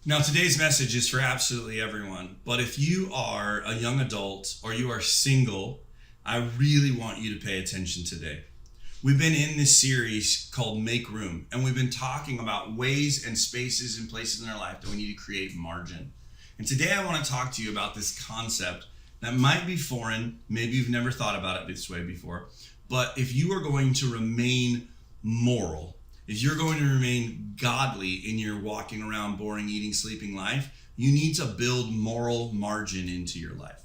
Now, today's message is for absolutely everyone, but if you are a young adult or you are single, I really want you to pay attention today. We've been in this series called Make Room, and we've been talking about ways and spaces and places in our life that we need to create margin. And today I want to talk to you about this concept that might be foreign, maybe you've never thought about it this way before, but if you are going to remain moral, if you're going to remain godly in your walking around, boring, eating, sleeping life, you need to build moral margin into your life.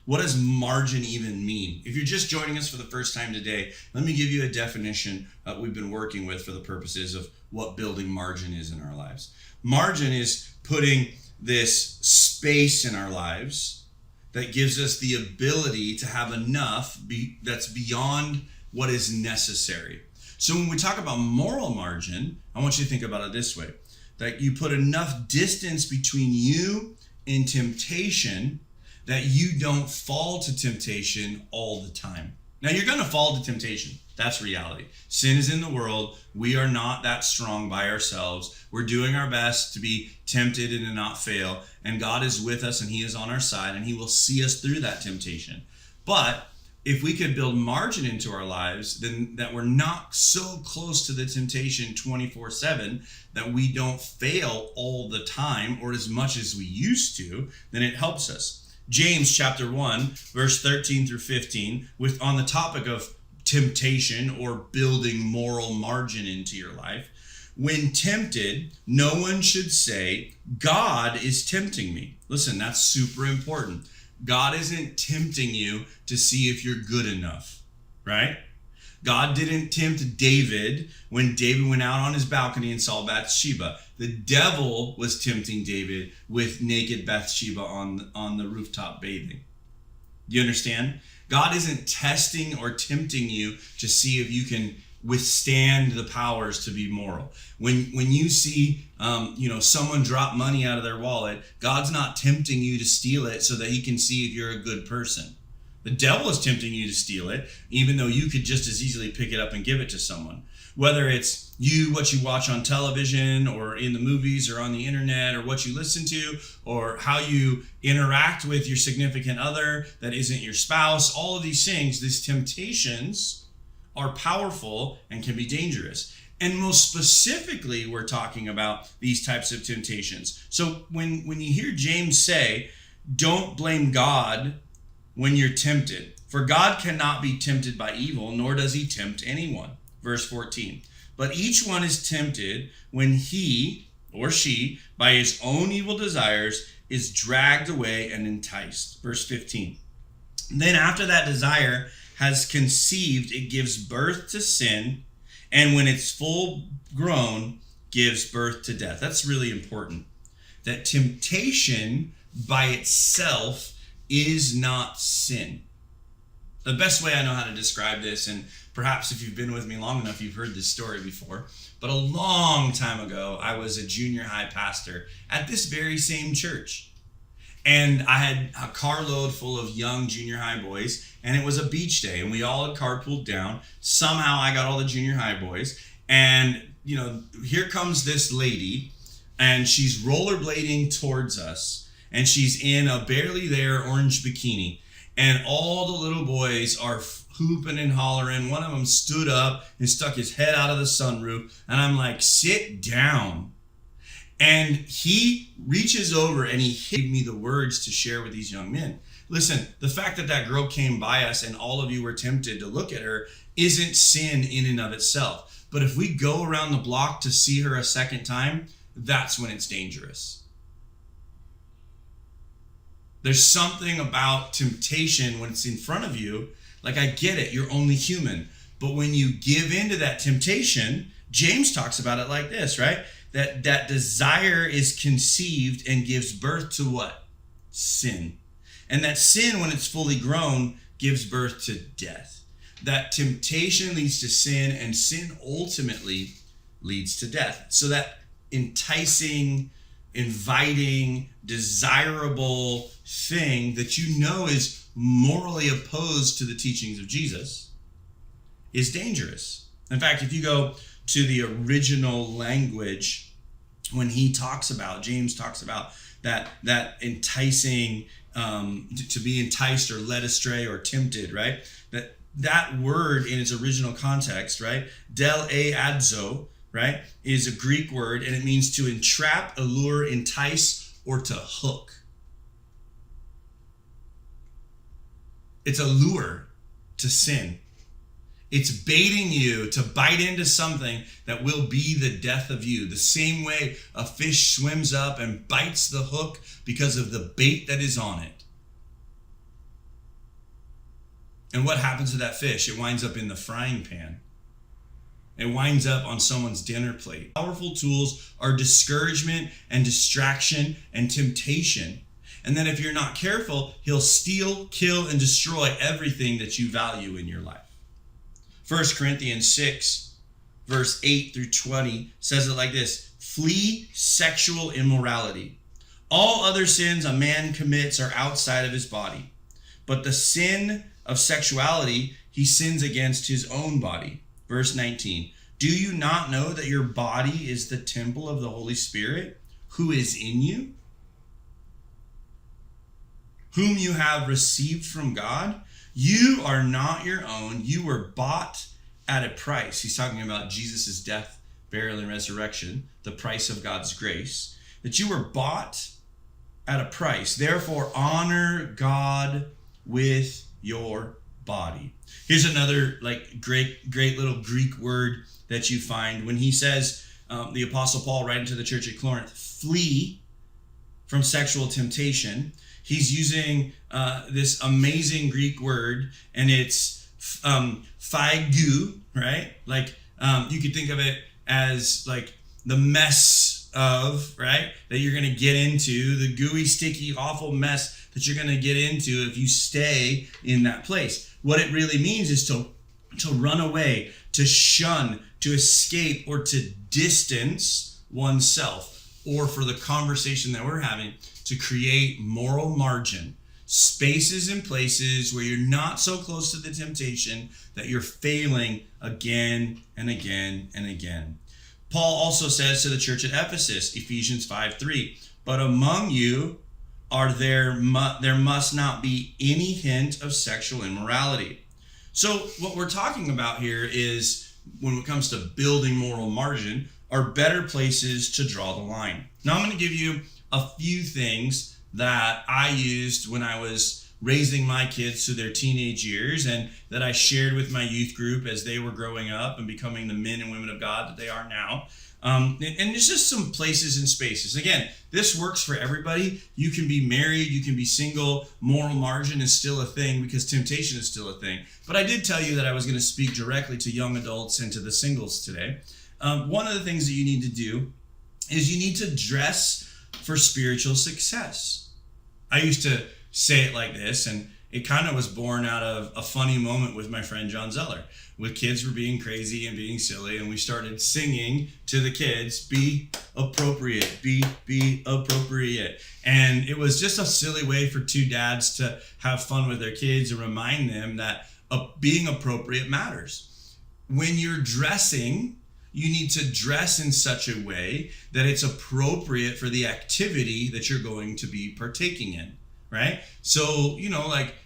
What does margin even mean? If you're just joining us for the first time today, let me give you a definition that we've been working with for the purposes of what building margin is in our lives. Margin is putting this space in our lives that gives us the ability to have enough that's beyond what is necessary. So when we talk about moral margin, I want you to think about it this way, that you put enough distance between you and temptation that you don't fall to temptation all the time. Now, you're going to fall to temptation. That's reality. Sin is in the world. We are not that strong by ourselves. We're doing our best to be tempted and to not fail. And God is with us and he is on our side and he will see us through that temptation. But if we could build margin into our lives, then that we're not so close to the temptation 24/7 that we don't fail all the time or as much as we used to, then it helps us. James chapter 1, verse 13 through 15, on the topic of temptation or building moral margin into your life. When tempted, no one should say, God is tempting me. Listen, that's super important. God isn't tempting you to see if you're good enough, right? God didn't tempt David when David went out on his balcony and saw Bathsheba. The devil was tempting David with naked Bathsheba on the rooftop bathing. Do you understand? God isn't testing or tempting you to see if you can withstand the powers to be moral. When you see someone drop money out of their wallet, God's not tempting you to steal it so that he can see if you're a good person. The devil is tempting you to steal it, even though you could just as easily pick it up and give it to someone. Whether it's what you watch on television or in the movies or on the internet or what you listen to or how you interact with your significant other that isn't your spouse, all of these things, these temptations are powerful and can be dangerous. And most specifically, we're talking about these types of temptations. So when you hear James say, don't blame God when you're tempted, for God cannot be tempted by evil, nor does he tempt anyone. Verse 14, but each one is tempted when he or she, by his own evil desires, is dragged away and enticed. Verse 15, then after that desire has conceived, it gives birth to sin, and when it's full grown, gives birth to death. That's really important. That temptation by itself is not sin. The best way I know how to describe this, and perhaps if you've been with me long enough, you've heard this story before, but a long time ago, I was a junior high pastor at this very same church. And I had a carload full of young junior high boys, and it was a beach day, and we all had carpooled down. Somehow I got all the junior high boys, and here comes this lady, and she's rollerblading towards us, and she's in a barely there orange bikini, and all the little boys are hooping and hollering. One of them stood up and stuck his head out of the sunroof, and I'm like, sit down. And he reaches over and he gave me the words to share with these young men. Listen, the fact that that girl came by us and all of you were tempted to look at her isn't sin in and of itself. But if we go around the block to see her a second time, that's when it's dangerous. There's something about temptation when it's in front of you. Like, I get it, you're only human. But when you give into that temptation, James talks about it like this, right? That desire is conceived and gives birth to what? Sin. And that sin, when it's fully grown, gives birth to death. That temptation leads to sin, and sin ultimately leads to death. So that enticing, inviting, desirable thing that is morally opposed to the teachings of Jesus is dangerous. In fact, if you go to the original language, when James talks about that enticing, to be enticed or led astray or tempted, right? That word in its original context, right? Del-adzo, right, is a Greek word, and it means to entrap, allure, entice, or to hook. It's a lure to sin. It's baiting you to bite into something that will be the death of you. The same way a fish swims up and bites the hook because of the bait that is on it. And what happens to that fish? It winds up in the frying pan. It winds up on someone's dinner plate. Powerful tools are discouragement and distraction and temptation. And then if you're not careful, he'll steal, kill, and destroy everything that you value in your life. 1 Corinthians 6, verse 8 through 20 says it like this: flee sexual immorality. All other sins a man commits are outside of his body, but the sin of sexuality he sins against his own body. Verse 19, do you not know that your body is the temple of the Holy Spirit who is in you, whom you have received from God? You are not your own. You were bought at a price. He's talking about Jesus' death, burial, and resurrection, the price of God's grace, that you were bought at a price. Therefore, honor God with your body. Here's another great little Greek word that you find when he says, the Apostle Paul writing to the church at Corinth, flee from sexual temptation. He's using this amazing Greek word, and it's phaigu, right? You could think of it as the mess of, right? That you're going to get into, the gooey, sticky, awful mess that you're going to get into if you stay in that place. What it really means is to run away, to shun, to escape, or to distance oneself. Or for the conversation that we're having, to create moral margin, spaces and places where you're not so close to the temptation that you're failing again and again and again. Paul also says to the church at Ephesus, Ephesians 5:3, but among you there must not be any hint of sexual immorality. So what we're talking about here is, when it comes to building moral margin, are better places to draw the line. Now I'm going to give you a few things that I used when I was raising my kids through their teenage years, and that I shared with my youth group as they were growing up and becoming the men and women of God that they are now. And there's just some places and spaces. Again, this works for everybody. You can be married, you can be single. Moral margin is still a thing because temptation is still a thing. But I did tell you that I was going to speak directly to young adults and to the singles today. One of the things that you need to do is you need to dress for spiritual success. I used to say it like this, and it kind of was born out of a funny moment with my friend John Zeller. With kids were being crazy and being silly, and we started singing to the kids, be appropriate, be appropriate. And it was just a silly way for two dads to have fun with their kids and remind them that being appropriate matters. When you're dressing, you need to dress in such a way that it's appropriate for the activity that you're going to be partaking in, right? So,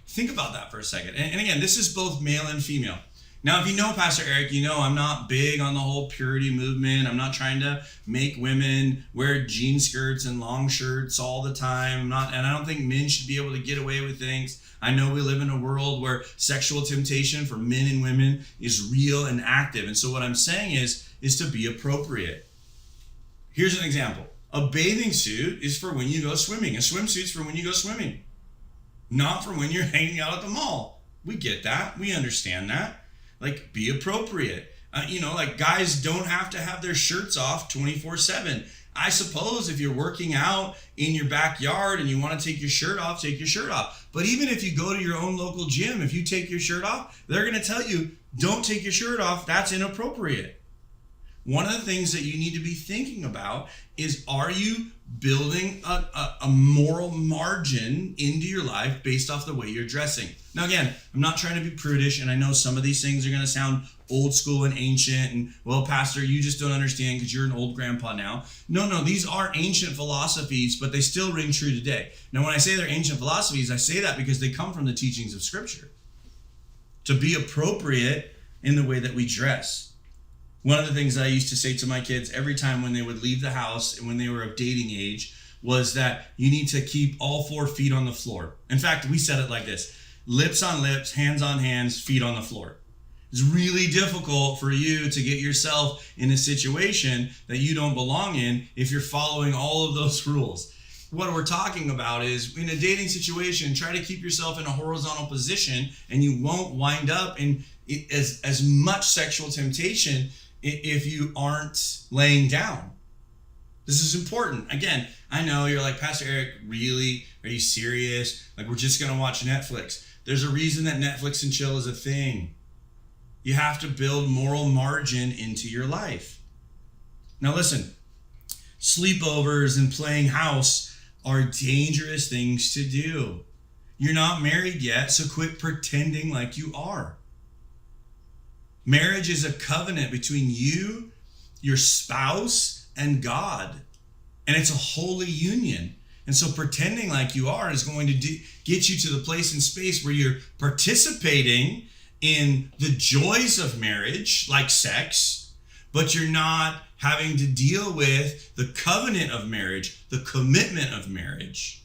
think about that for a second. And again, this is both male and female. Now, if you know Pastor Eric, I'm not big on the whole purity movement. I'm not trying to make women wear jean skirts and long shirts all the time. And I don't think men should be able to get away with things. I know we live in a world where sexual temptation for men and women is real and active. And so what I'm saying is to be appropriate. Here's an example. A bathing suit is for when you go swimming. A swimsuit's for when you go swimming, not for when you're hanging out at the mall. We get that. We understand that. Be appropriate. Guys don't have to have their shirts off 24/7. I suppose if you're working out in your backyard and you want to take your shirt off, take your shirt off. But even if you go to your own local gym, if you take your shirt off, they're going to tell you, don't take your shirt off. That's inappropriate. One of the things that you need to be thinking about is, are you building a moral margin into your life based off the way you're dressing? Now, again, I'm not trying to be prudish, and I know some of these things are going to sound old school and ancient, and, well, Pastor, you just don't understand because you're an old grandpa now. No, these are ancient philosophies, but they still ring true today. Now, when I say they're ancient philosophies, I say that because they come from the teachings of Scripture. To be appropriate in the way that we dress. One of the things that I used to say to my kids every time when they would leave the house and when they were of dating age was that you need to keep all 4 feet on the floor. In fact, we said it like this: lips on lips, hands on hands, feet on the floor. It's really difficult for you to get yourself in a situation that you don't belong in if you're following all of those rules. What we're talking about is, in a dating situation, try to keep yourself in a horizontal position and you won't wind up in as much sexual temptation if you aren't laying down. This is important. Again, I know you're like, Pastor Eric, really? Are you serious? We're just going to watch Netflix. There's a reason that Netflix and chill is a thing. You have to build moral margin into your life. Now listen, sleepovers and playing house are dangerous things to do. You're not married yet, so quit pretending like you are. Marriage is a covenant between you, your spouse, and God. And it's a holy union. And so pretending like you are is going to get you to the place and space where you're participating in the joys of marriage, like sex, but you're not having to deal with the covenant of marriage, the commitment of marriage.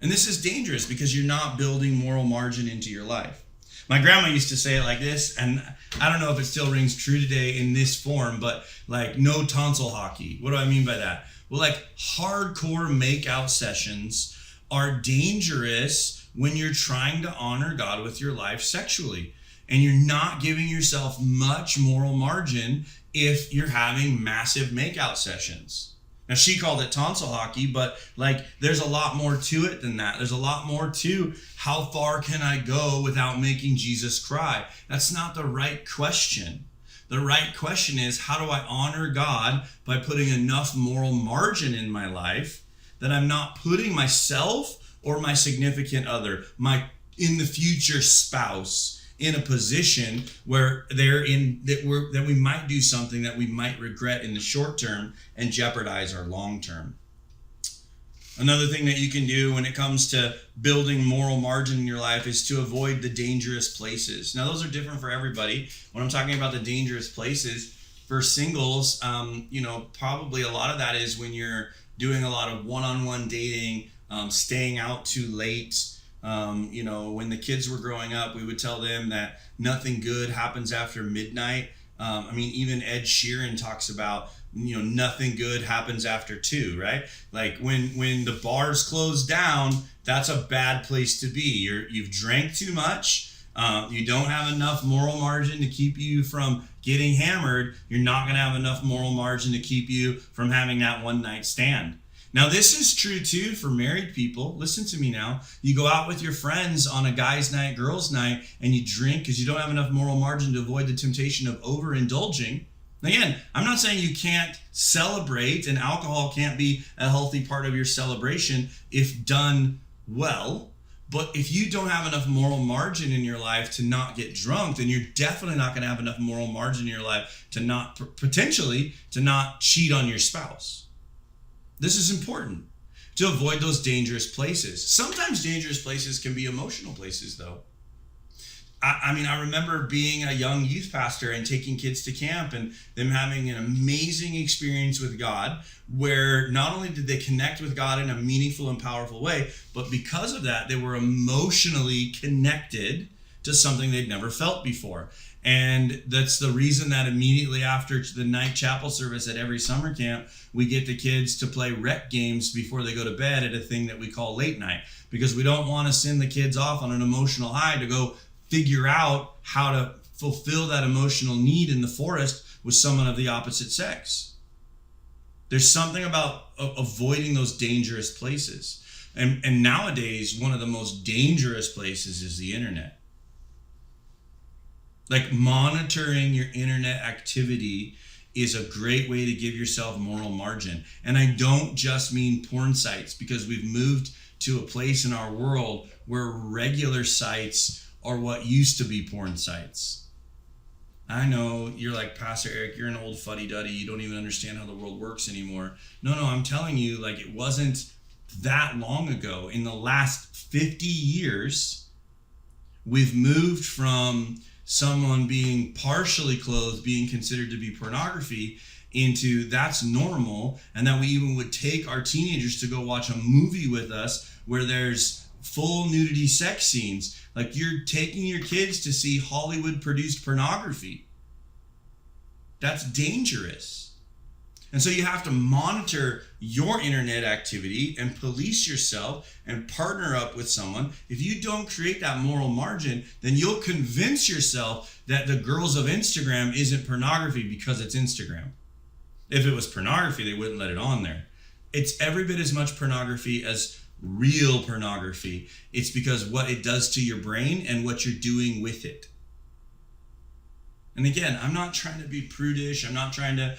And this is dangerous because you're not building moral margin into your life. My grandma used to say it like this, and I don't know if it still rings true today in this form, but like no tonsil hockey. What do I mean by that? Well, like hardcore makeout sessions are dangerous when you're trying to honor God with your life sexually. And you're not giving yourself much moral margin if you're having massive makeout sessions. Now, she called it tonsil hockey, but like there's a lot more to it than that. There's a lot more to how far can I go without making Jesus cry? That's not the right question. The right question is, how do I honor God by putting enough moral margin in my life that I'm not putting myself or my significant other, my in the future spouse, in a position where that we might do something that we might regret in the short term and jeopardize our long term. Another thing that you can do when it comes to building moral margin in your life is to avoid the dangerous places. Now, those are different for everybody. When I'm talking about the dangerous places, for singles, probably a lot of that is when you're doing a lot of one-on-one dating, staying out too late. When the kids were growing up, we would tell them that nothing good happens after midnight. Even Ed Sheeran talks about, nothing good happens after 2, right? Like when the bars close down, that's a bad place to be. You've drank too much. You don't have enough moral margin to keep you from getting hammered. You're not going to have enough moral margin to keep you from having that one night stand. Now, this is true too for married people. Listen to me now. You go out with your friends on a guy's night, girls' night, and you drink because you don't have enough moral margin to avoid the temptation of overindulging. Again, I'm not saying you can't celebrate, and alcohol can't be a healthy part of your celebration if done well. But if you don't have enough moral margin in your life to not get drunk, then you're definitely not going to have enough moral margin in your life to not cheat on your spouse. This is important to avoid those dangerous places. Sometimes dangerous places can be emotional places, though. I remember being a young youth pastor and taking kids to camp and them having an amazing experience with God, where not only did they connect with God in a meaningful and powerful way, but because of that, they were emotionally connected to something they'd never felt before. And that's the reason that immediately after the night chapel service at every summer camp, we get the kids to play rec games before they go to bed at a thing that we call late night, because we don't want to send the kids off on an emotional high to go figure out how to fulfill that emotional need in the forest with someone of the opposite sex. There's something about avoiding those dangerous places. And nowadays, one of the most dangerous places is the internet. Like, monitoring your internet activity is a great way to give yourself moral margin. And I don't just mean porn sites, because we've moved to a place in our world where regular sites are what used to be porn sites. I know you're like, Pastor Eric, you're an old fuddy-duddy. You don't even understand how the world works anymore. No, I'm telling you, like, it wasn't that long ago. In the last 50 years, we've moved from someone being partially clothed being considered to be pornography into that's normal, and that we even would take our teenagers to go watch a movie with us where there's full nudity sex scenes. Like, you're taking your kids to see Hollywood produced pornography. That's dangerous. And so you have to monitor your internet activity and police yourself and partner up with someone. If you don't create that moral margin, then you'll convince yourself that the girls of Instagram isn't pornography because it's Instagram. If it was pornography, they wouldn't let it on there. It's every bit as much pornography as real pornography. It's because what it does to your brain and what you're doing with it. And again, I'm not trying to be prudish. I'm not trying to,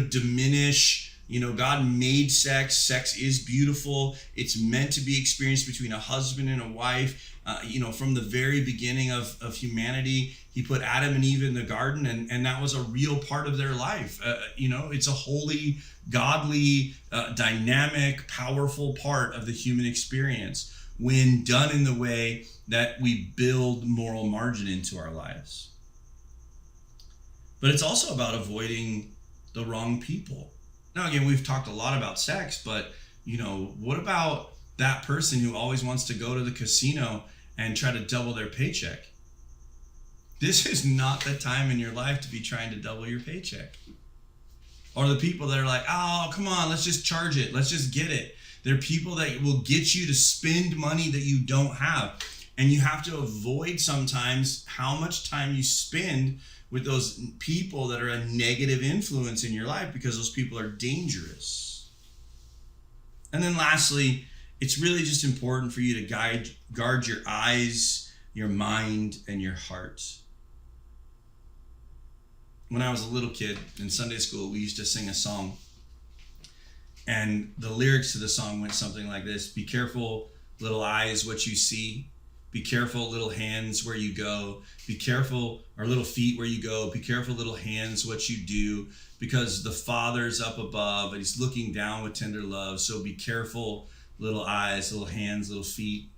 diminish God made sex. Sex is beautiful. It's meant to be experienced between a husband and a wife. From the very beginning of humanity, he put Adam and Eve in the garden, and that was a real part of their life. It's a holy, godly, dynamic, powerful part of the human experience when done in the way that we build moral margin into our lives. But it's also about avoiding the wrong people. Now, again, we've talked a lot about sex, but, what about that person who always wants to go to the casino and try to double their paycheck? This is not the time in your life to be trying to double your paycheck. Or the people that are like, oh, come on, let's just charge it. Let's just get it. They're people that will get you to spend money that you don't have. And you have to avoid sometimes how much time you spend with those people that are a negative influence in your life, because those people are dangerous. And then lastly, it's really just important for you to guard your eyes, your mind, and your heart. When I was a little kid in Sunday school, we used to sing a song. And the lyrics to the song went something like this: be careful, little eyes, what you see. Be careful, little hands, where you go. Be careful, or little feet, where you go. Be careful, little hands, what you do. Because the Father's up above and he's looking down with tender love. So be careful, little eyes, little hands, little feet,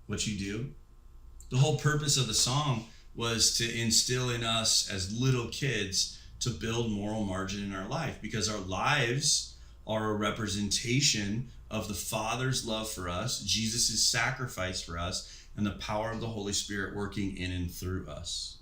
what you do. The whole purpose of the song was to instill in us as little kids to build moral margin in our life, because our lives are a representation of the Father's love for us, Jesus' sacrifice for us, and the power of the Holy Spirit working in and through us.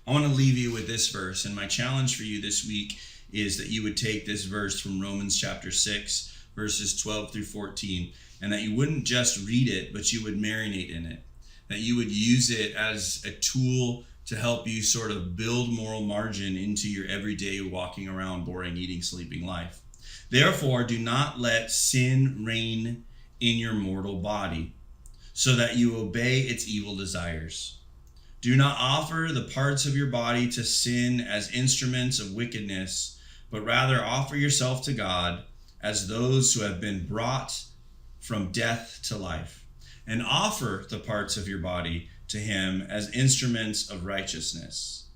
I want to leave you with this verse, and my challenge for you this week is that you would take this verse from Romans chapter 6, verses 12 through 14, and that you wouldn't just read it, but you would marinate in it, that you would use it as a tool to help you sort of build moral margin into your everyday walking around, boring, eating, sleeping life. Therefore, do not let sin reign in your mortal body, so that you obey its evil desires. Do not offer the parts of your body to sin as instruments of wickedness, but rather offer yourself to God as those who have been brought from death to life, and offer the parts of your body to him as instruments of righteousness.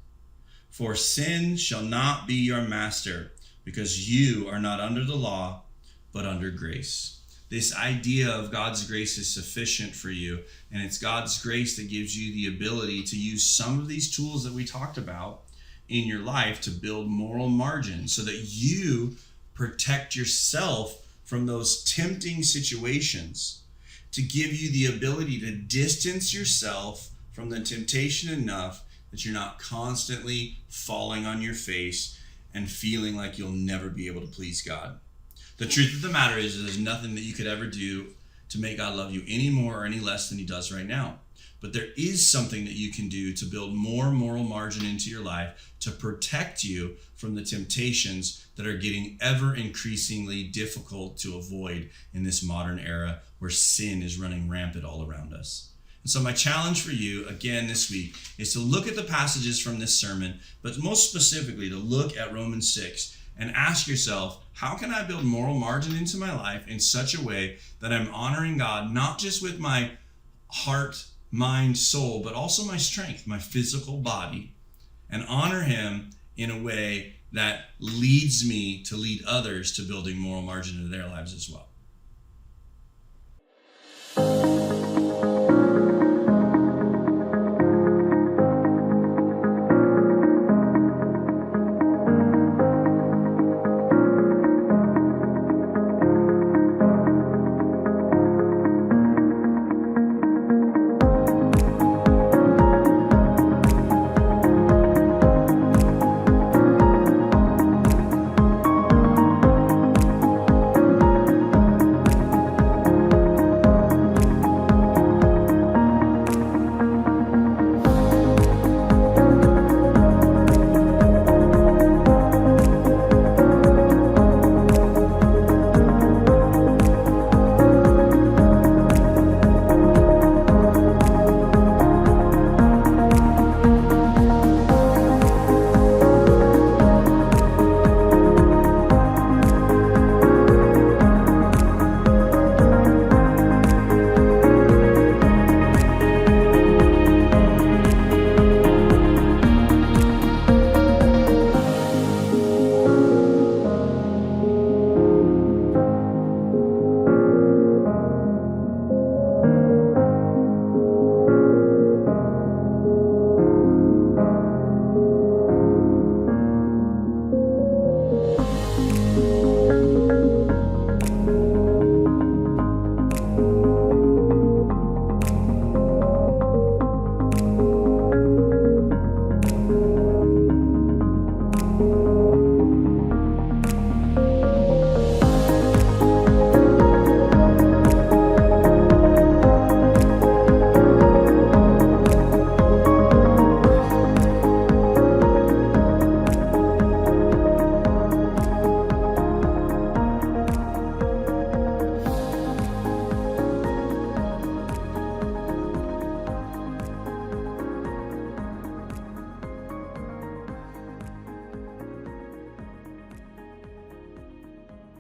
For sin shall not be your master, because you are not under the law, but under grace. This idea of God's grace is sufficient for you, and it's God's grace that gives you the ability to use some of these tools that we talked about in your life to build moral margin so that you protect yourself from those tempting situations, to give you the ability to distance yourself from the temptation enough that you're not constantly falling on your face and feeling like you'll never be able to please God. The truth of the matter is there's nothing that you could ever do to make God love you any more or any less than he does right now. But there is something that you can do to build more moral margin into your life to protect you from the temptations that are getting ever increasingly difficult to avoid in this modern era where sin is running rampant all around us. And so my challenge for you again this week is to look at the passages from this sermon, but most specifically to look at Romans 6 and ask yourself, how can I build moral margin into my life in such a way that I'm honoring God, not just with my heart, mind, soul, but also my strength, my physical body, and honor him in a way that leads me to lead others to building moral margin into their lives as well.